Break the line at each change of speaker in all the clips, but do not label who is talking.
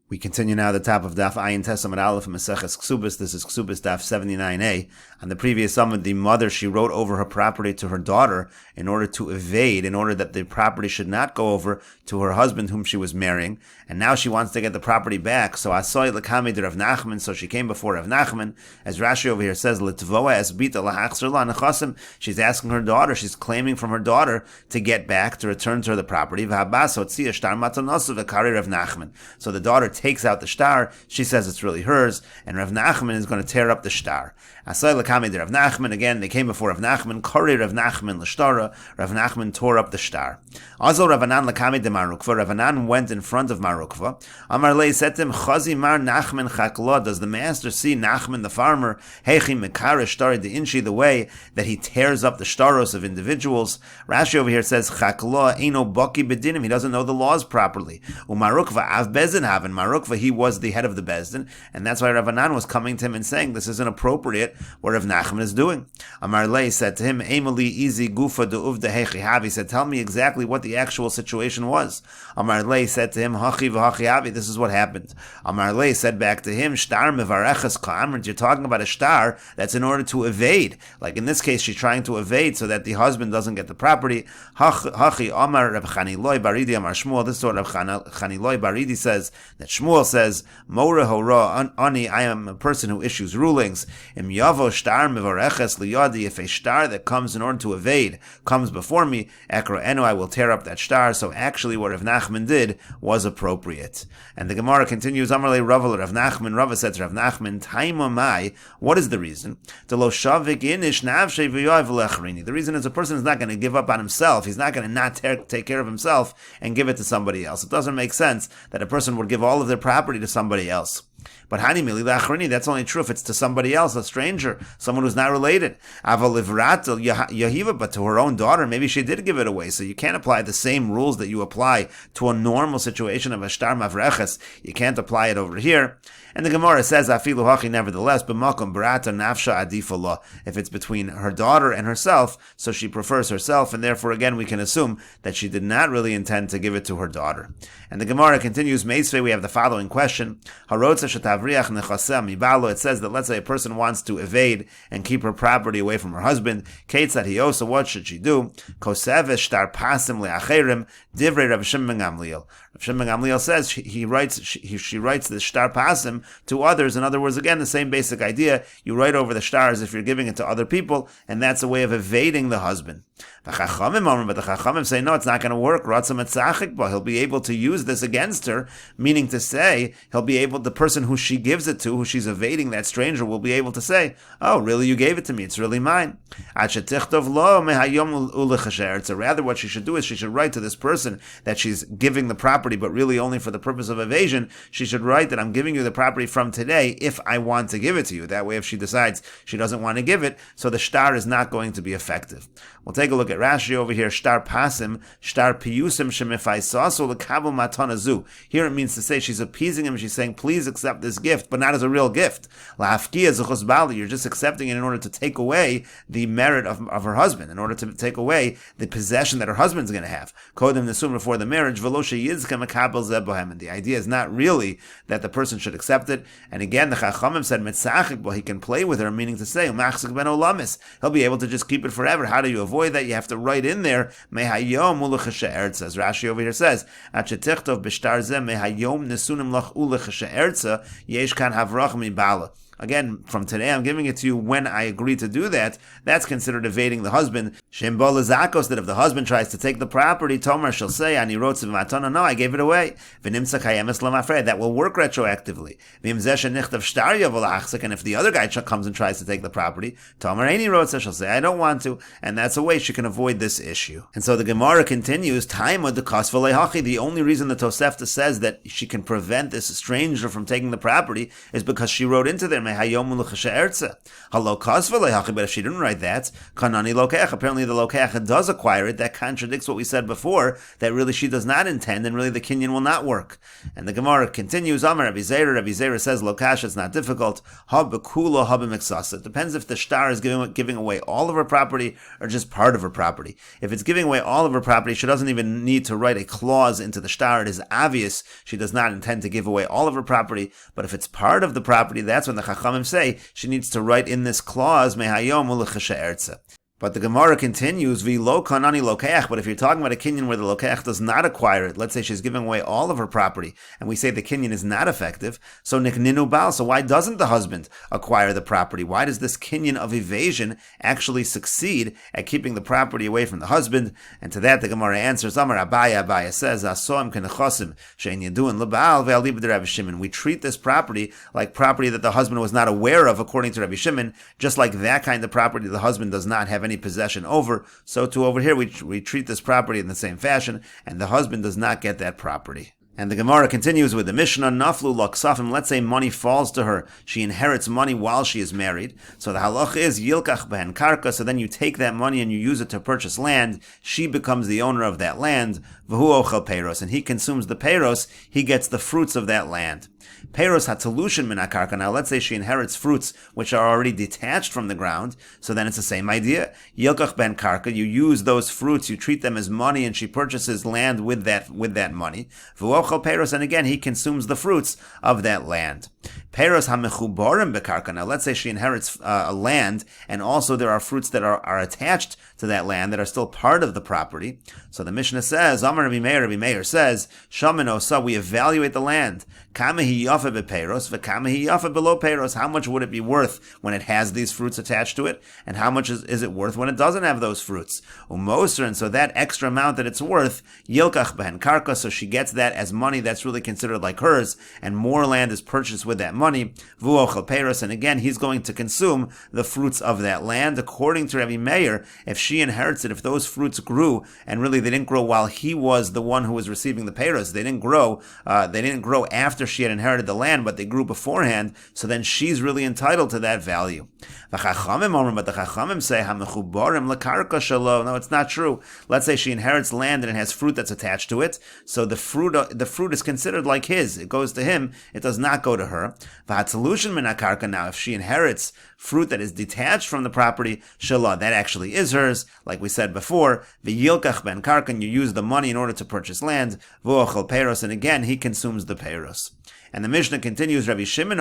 We continue now the top of Daf Ayin Tesamad Aleph Mesechet Kesubos. This is Kesuvos Daf 79a. On the previous summit, the mother, she wrote over her property to her daughter in order to evade, in order that the property should not go over to her husband whom she was marrying. And now she wants to get the property back. So Asoy Lekami de Rav Nachman, so she came before Rav Nachman. As Rashi over here says, Litvoa es bita lahachzer la nechasim. She's asking her daughter, she's claiming from her daughter to get back, to return to her the property. V'habas hotzia shtar matanosu v'kari Rav Nachman. So the daughter takes out the shtar, she says it's really hers, and Rav Nachman is going to tear up the shtar. Asay lekami de Rav Nachman, again, they came before Rav Nachman, kari Rav Nachman l'shtara, Rav Nachman tore up the shtar. Also Ravanan lekami de Marukva, Ravanan went in front of Marukva. Amar lei said to him, Chazi mar Nachman chakla, does the master see Nachman the farmer, hechi mekara shtari de inshi, the way that he tears up the shtaros of individuals? Rashi over here says, chakla eino baki bedinim, he doesn't know the laws properly. Umarukva av bezin haven, Marukva, he was the head of the Bezdin, and that's why Ravanan was coming to him and saying, this isn't appropriate what Rav Nachman is doing. Amar lei said to him, Emily easy gufa de uvda hechi havi, he said, tell me exactly what the actual situation was. Amar lei said to him, hachi v'hachi havi, this is what happened. Amar lei said back to him, shtar mevarechas ka'amrit, you're talking about a shtar that's in order to evade. Like in this case, she's trying to evade so that the husband doesn't get the property. Hachi Amar Reb Chaniloi Baridi Amar Shmuel, this is what Reb Chaniloi Baridi says, that Shmuel says, Mora hora ani, I am a person who issues rulings. Im yavo shtar mevareches liyadi, if a shtar that comes in order to evade comes before me, ekra enu, I will tear up that shtar. So actually what Rav Nachman did was appropriate. And the Gemara continues, Amarle Rava Rav Nachman, Rava said to Rav Nachman, Taima mai, what is the reason? The lo shavik inish navshe v'yoy v'lechrini. The reason is a person is not going to give up on himself. He's not going to not take care of himself and give it to somebody else. It doesn't make sense that a person would give all of their property to somebody else. But hani mili lachrini, that's only true if it's to somebody else, a stranger, someone who's not related. Aval livratel yahiva, but to her own daughter, maybe she did give it away. So you can't apply the same rules that you apply to a normal situation of a shtar mavreches. You can't apply it over here. And the Gemara says, afilu hachi, nevertheless, b'makom barata nafsha adifa, if it's between her daughter and herself, so she prefers herself, and therefore again we can assume that she did not really intend to give it to her daughter. And the Gemara continues, Meisvei, we have the following question. Harotza shetavriach nechaseh mibalo, it says that let's say a person wants to evade and keep her property away from her husband. Keitzad hiosa, what should she do? Koseves shtar pasim leacherim, divrei Rav Shimon ben Gamliel. Rav Shimon ben Gamliel says she writes the shtar pasim to others. In other words, again, the same basic idea. You write over the shtar as if you're giving it to other people, and that's a way of evading the husband. But the Chachamim say, no, it's not going to work. He'll be able to use this against her, meaning to say, the person who she gives it to, who she's evading, that stranger, will be able to say, oh, really, you gave it to me, it's really mine. So rather what she should do is she should write to this person that she's giving the property, but really only for the purpose of evasion. She should write that I'm giving you the property from today if I want to give it to you. That way, if she decides she doesn't want to give it, so the shtar is not going to be effective. We'll take a look at Rashi over here. Shtar pasim, shtar piyusim shemifaisasu lekabel matanazu. Here it means to say she's appeasing him. She's saying, please accept this gift, but not as a real gift. La'afkiya zuchos bali. You're just accepting it in order to take away the merit of her husband, in order to take away the possession that her husband's going to have. Kodem nesum, before the marriage. V'lo sheyizka mekabel zeh bohem. And the idea is not really that the person should accept it. And again, the Chachamim said mitzachik, but he can play with her, meaning to say umachzik ben olamis. He'll be able to just keep it forever. How do you avoid that? You have to write in there mehayom ulechashe erza. As Rashi over here says, achetichtov b'shtar zeh mehayom nesunim lach ulechashe erza yesh kan havrach mibala. Again, from today, I'm giving it to you when I agree to do that. That's considered evading the husband. Shembol zakos, that if the husband tries to take the property, Tomer shall say, Ani rotz v'matana, no, I gave it away. V'nimtza kayemes lamafred, that will work retroactively. V'imzeh shenichtav shtar yavel achzik, and if the other guy comes and tries to take the property, Tomer Ani rotz, shall say, I don't want to. And that's a way she can avoid this issue. And so the Gemara continues, Taima de kasvale hachi, the only reason the Tosefta says that she can prevent this stranger from taking the property is because she wrote into their But if she didn't write that, apparently the lokeach does acquire it. That contradicts what we said before, that really she does not intend, and really the kinyan will not work. And the Gemara continues, Rabbi Zera says, lokash, it's not difficult. It depends if the shtar is giving away all of her property or just part of her property. If it's giving away all of her property, she doesn't even need to write a clause into the shtar. It is obvious she does not intend to give away all of her property. But if it's part of the property, that's when the Chachamim say she needs to write in this clause, mehayom u'lechasha erza. But the Gemara continues, V'lo kanani lokeach. But if you're talking about a kinyan where the lokeach does not acquire it, let's say she's giving away all of her property, and we say the kinyan is not effective, so nikninu bal. So why doesn't the husband acquire the property? Why does this kinyan of evasion actually succeed at keeping the property away from the husband? And to that the Gemara answers, Amar Abaya says, Asoim kenechosim shein yadun lebal ve'alib Rabbi Shimon. We treat this property like property that the husband was not aware of, according to Rabbi Shimon, just like that kind of property the husband does not have any possession over. So too over here, we treat this property in the same fashion, and the husband does not get that property. And the Gemara continues with the Mishnah, Naflu Laksafim. Let's say money falls to her. She inherits money while she is married. So the halach is Yilkach Behen Karka. So then you take that money and you use it to purchase land. She becomes the owner of that land. V'hu ochel peiros. And he consumes the peiros. He gets the fruits of that land. Peiros hatalushin min akarka. Now let's say she inherits fruits which are already detached from the ground. So then it's the same idea. Yilkach ben karka. You use those fruits. You treat them as money, and she purchases land with that money. V'ochel peiros. And again, he consumes the fruits of that land. Peiros hamechuborim bekarka. Now let's say she inherits a land, and also there are fruits that are attached to that land that are still part of the property. So the Mishnah says, Amar Rabbi Meir says, Shaman osa, we evaluate the land. Kamahi yafa bepeiros, v'kamahi yafa below peiros. How much would it be worth when it has these fruits attached to it? And how much is it worth when it doesn't have those fruits? Umoser, and so that extra amount that it's worth, yilkach behen karka, so she gets that as money that's really considered like hers, and more land is purchased with that money. Vuochel peiros, and again, he's going to consume the fruits of that land. According to Rabbi Meir, if she inherits it, if those fruits grew, and really they didn't grow while he was the one who was receiving the peiros, they didn't grow after she had inherited the land, but they grew beforehand, so then she's really entitled to that value. But the Chachamim say, no, it's not true. Let's say she inherits land and it has fruit that's attached to it, so the fruit is considered like his. It goes to him, it does not go to her. Now, if she inherits fruit that is detached from the property, that actually is hers, like we said before. V'yilkach ben karkan, you use the money in order to purchase land. V'ochel peiros, and again, he consumes the peiros. And the Mishnah continues, Rabbi Shimon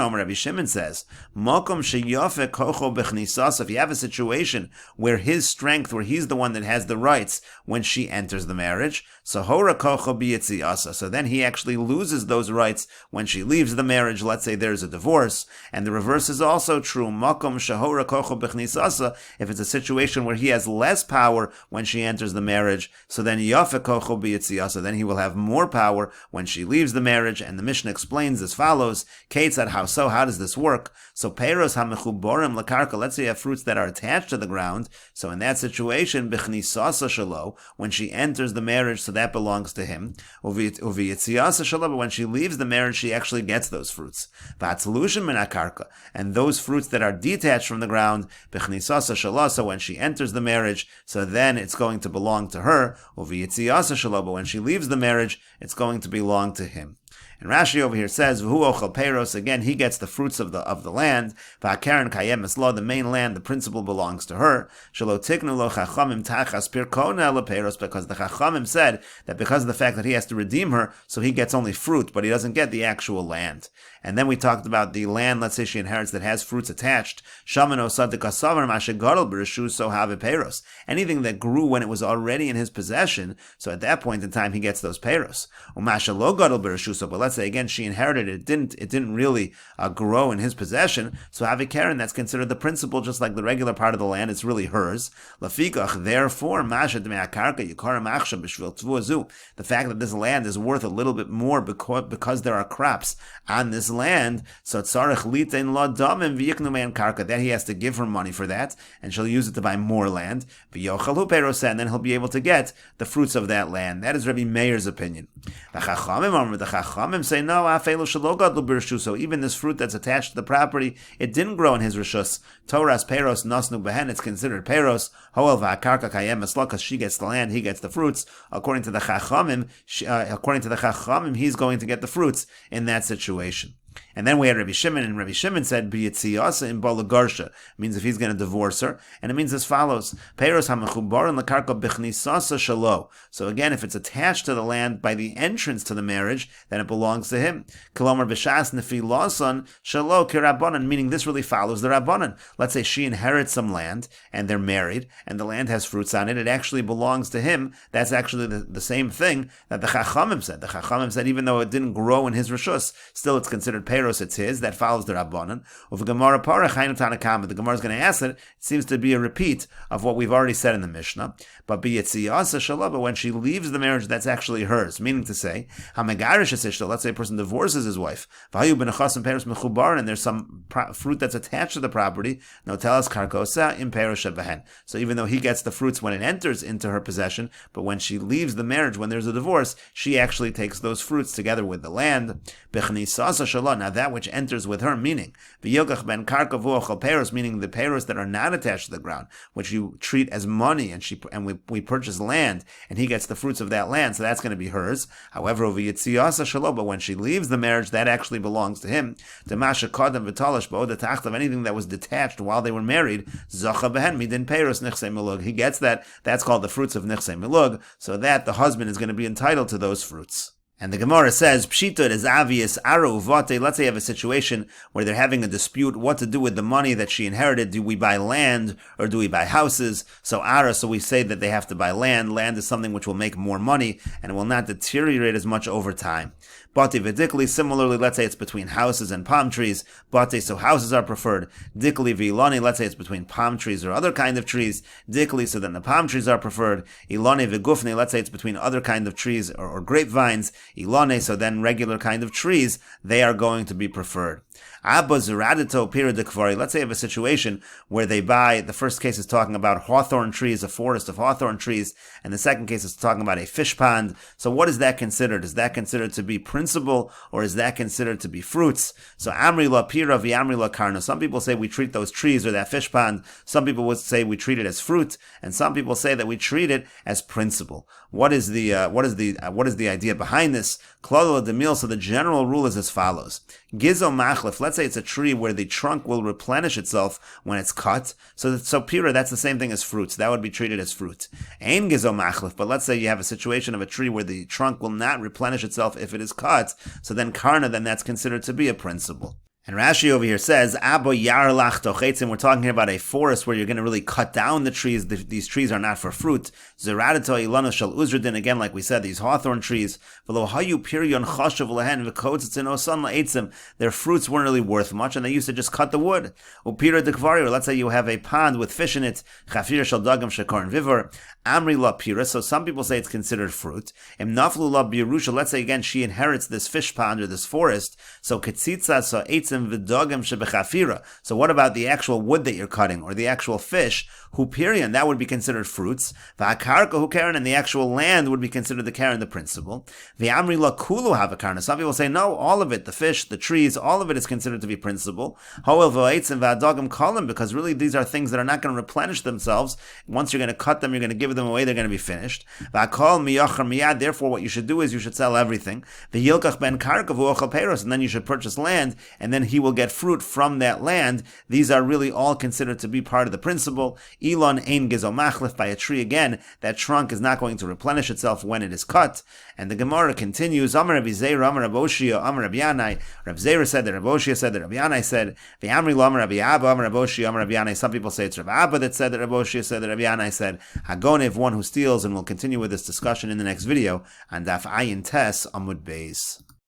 says, Mokom sheyofe kocho bechnisas. If you have a situation where his strength, where he's the one that has the rights when she enters the marriage, so hora kocho biyetziasa. So then he actually loses those rights when she leaves the marriage. Let's say there's a divorce. And the reverse is also true. Mokom shehora kocho bechnisasa. If it's a situation where he has less power when she enters the marriage, so then yofe kocho biyetziasa. Then he will have more power when she leaves the marriage. And the Mishnah explains as follows. Keitzad, how so? How does this work? So peiros hamechuborim lakarka. Let's say you have fruits that are attached to the ground. So in that situation, bechnisasa shelo, when she enters the marriage, so that belongs to him. Uviyitziasa shelo, but when she leaves the marriage, she actually gets those fruits. V'atzalushin min akarka, and those fruits that are detached from the ground, bechnisasa shelo. So when she enters the marriage, so then it's going to belong to her. Uviyitziasa shelo, but when she leaves the marriage, it's going to belong to him. And Rashi over here says, V'hu ochel peiros, again, he gets the fruits of the land. V'akaren kayem eslo, the main land, the principal belongs to her. Shelo tiknu lo chachamim tachas pirkona le peiros, because the chachamim said that because of the fact that he has to redeem her, so he gets only fruit, but he doesn't get the actual land. And then we talked about the land, let's say she inherits, that has fruits attached. Shaman osad dekasavar mashegadol b'reshus so have peiros. Anything that grew when it was already in his possession, so at that point in time he gets those peiros. Umasha lo gadol b'reshus, but let's say again she inherited it, it didn't really grow in his possession, so Karen, that's considered the principal, just like the regular part of the land, it's really hers. Lafikach, therefore, masha dmei akarka yikarim achshav b'shvil tvuazu. The fact that this land is worth a little bit more because there are crops on this land, so tzarich litein lo damim v'yiknu me'an karka, that he has to give her money for that, and she'll use it to buy more land. V'yochalu peiros, and then he'll be able to get the fruits of that land. That is Rabbi Meir's opinion. The Chachamim Chachamim say no, afelu shelo gadlu b'rishuso. Even this fruit that's attached to the property, it didn't grow in his rishus. Toras peros nasnu behen. It's considered peros. Hoel va'karka kayem eslokas. She gets the land, he gets the fruits. According to the Chachamim, he's going to get the fruits in that situation. And then we had Rabbi Shimon, and Rabbi Shimon said, "B'yitziyasa in balagarsha," means if he's going to divorce her, and it means as follows: Peiros hamechubarin lekarka bichnisasa shalo. So again, if it's attached to the land by the entrance to the marriage, then it belongs to him. Kilomar b'shas nefilasan shalo kirabbanan, meaning this really follows the rabbanan. Let's say she inherits some land, and they're married, and the land has fruits on it. It actually belongs to him. That's actually the same thing that the Chachamim said. The Chachamim said even though it didn't grow in his rishus, still it's considered Peiros, it's his. That follows the Rabbanan. Of Gemara Parach Hainu Tanakama, the Gemara is going to ask it. It seems to be a repeat of what we've already said in the Mishnah. But B'yitziyasa Shalom, but when she leaves the marriage, that's actually hers. Meaning to say, Hamegarish Esishta, let's say a person divorces his wife, V'hayu b'nechasim Peiros mechubar, and there's some fruit that's attached to the property. No telas karkosa in Peiros shebehen. So even though he gets the fruits when it enters into her possession, but when she leaves the marriage, when there's a divorce, she actually takes those fruits together with the land. B'chnisasa Shalom, now that which enters with her, meaning v'yilkach ben karka v'ochel peiros, meaning the peiros that are not attached to the ground, which you treat as money, and we purchase land, and he gets the fruits of that land, so that's going to be hers. However, v'yitziyasa shalo, but when she leaves the marriage, that actually belongs to him. Demasha kadam v'talash ba'od of anything that was detached while they were married, zacha behen midin peiros nichsei milug. He gets that. That's called the fruits of nichsei milug. So that the husband is going to be entitled to those fruits. And the Gemara says, Pshita is obvious, Aru Vate, let's say you have a situation where they're having a dispute what to do with the money that she inherited. Do we buy land or do we buy houses? So Ara, so we say that they have to buy land. Land is something which will make more money and it will not deteriorate as much over time. Bate Vidikli, similarly, let's say it's between houses and palm trees. Bate, so houses are preferred. Dikli Vilani, let's say it's between palm trees or other kind of trees. Dikli, so then the palm trees are preferred. Ilani Vigufni, let's say it's between other kind of trees or grapevines. Ilane, so then regular kind of trees, they are going to be preferred. Abba Zeradito Piradikvari, let's say you have a situation where they buy, the first case is talking about hawthorn trees, a forest of hawthorn trees, and the second case is talking about a fish pond. So what is that considered? Is that considered to be principal, or is that considered to be fruits? So Amri la Pira vi Amri la Karna. Some people say we treat those trees or that fish pond. Some people would say we treat it as fruit, and some people say that we treat it as principal. What is the idea behind this? Klala demil. So the general rule is as follows: Gizo machlef. Let's say it's a tree where the trunk will replenish itself when it's cut. So pira, that's the same thing as fruits. That would be treated as fruit. Ein gizo machlef. But let's say you have a situation of a tree where the trunk will not replenish itself if it is cut. So then karna, then that's considered to be a principle. And Rashi over here says, Abo yar lach tochetzim, we're talking here about a forest where you're going to really cut down the trees. These trees are not for fruit. Zeradato ilana shel uzradin, again, like we said, these hawthorn trees. V'lo hayu piryon chashav lehen v'kotzitz osan la'etzim. Their fruits weren't really worth much, and they used to just cut the wood. Upira dekvari, or let's say you have a pond with fish in it. Chafir shel dagam shekarn vivor. Amri la pira, so some people say it's considered fruit. Im naflu la birusha, let's say again she inherits this fish pond or this forest. So ketzitza so eitzim v'dagam shebechafira. So what about the actual wood that you're cutting, or the actual fish? Hupirian, that would be considered fruits. V'akarka hukaren, and the actual land would be considered the karen, the principle. V'amri la kulu havakarna. Some people say no, all of it, the fish, the trees, all of it is considered to be principle. Hoel v'eitzim v'adagam kalim, because really these are things that are not going to replenish themselves. Once you're going to cut them, you're going to give them away, they're going to be finished. V'akol miyachar miyad, therefore what you should do is you should sell everything. V'yilkach ben karka v'ochel peiros, and then you should purchase land, and then he will get fruit from that land. These are really all considered to be part of the principle. Elon ein gezo machlef, by a tree again, that trunk is not going to replenish itself when it is cut. And the Gemara continues, Amar Rabbi Zeira, Amar Rabbi Oshia, Amar Rabbi Yanai. Rabbi Zeira said that Rabbi Oshia said that Rabbi Yanai said, V'amri lo Amar Rabbi Abba, Amar Rabbi Oshia, Amar Rabbi Yanai. Some people say it's Rabbi Abba that said that Rabbi Oshia said that Rabbi Yanai said, Hagonev, one who steals, and we'll continue with this discussion in the next video on Daf Ayin Tes Amud Beis.